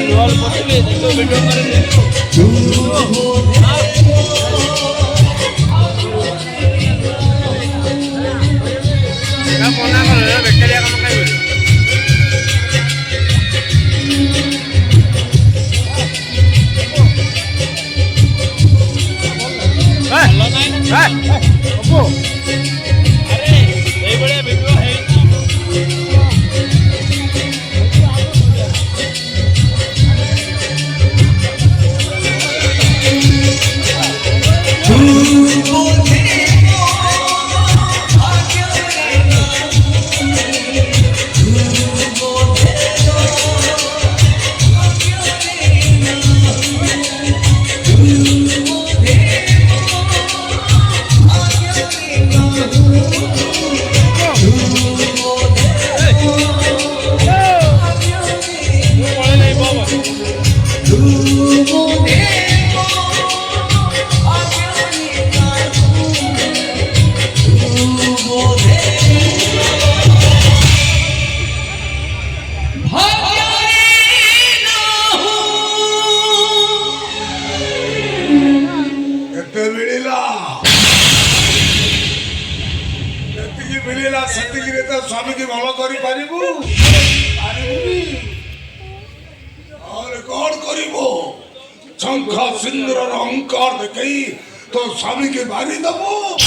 Roll କରୁଥିଲି ଦେଖିବ video କରିଲି ମନା କଲେ ବେକାରିଆ କାମ ଖାଇବ ଆରେ ଏଇଭଳିଆ ଭିଡ଼ିଓ मिलला सेतिकी रे तो स्वामी की भलो करी पारिबू और कौन करिबो शंख सिंदूर अहंकार देखई तो स्वामी के मारी दबो।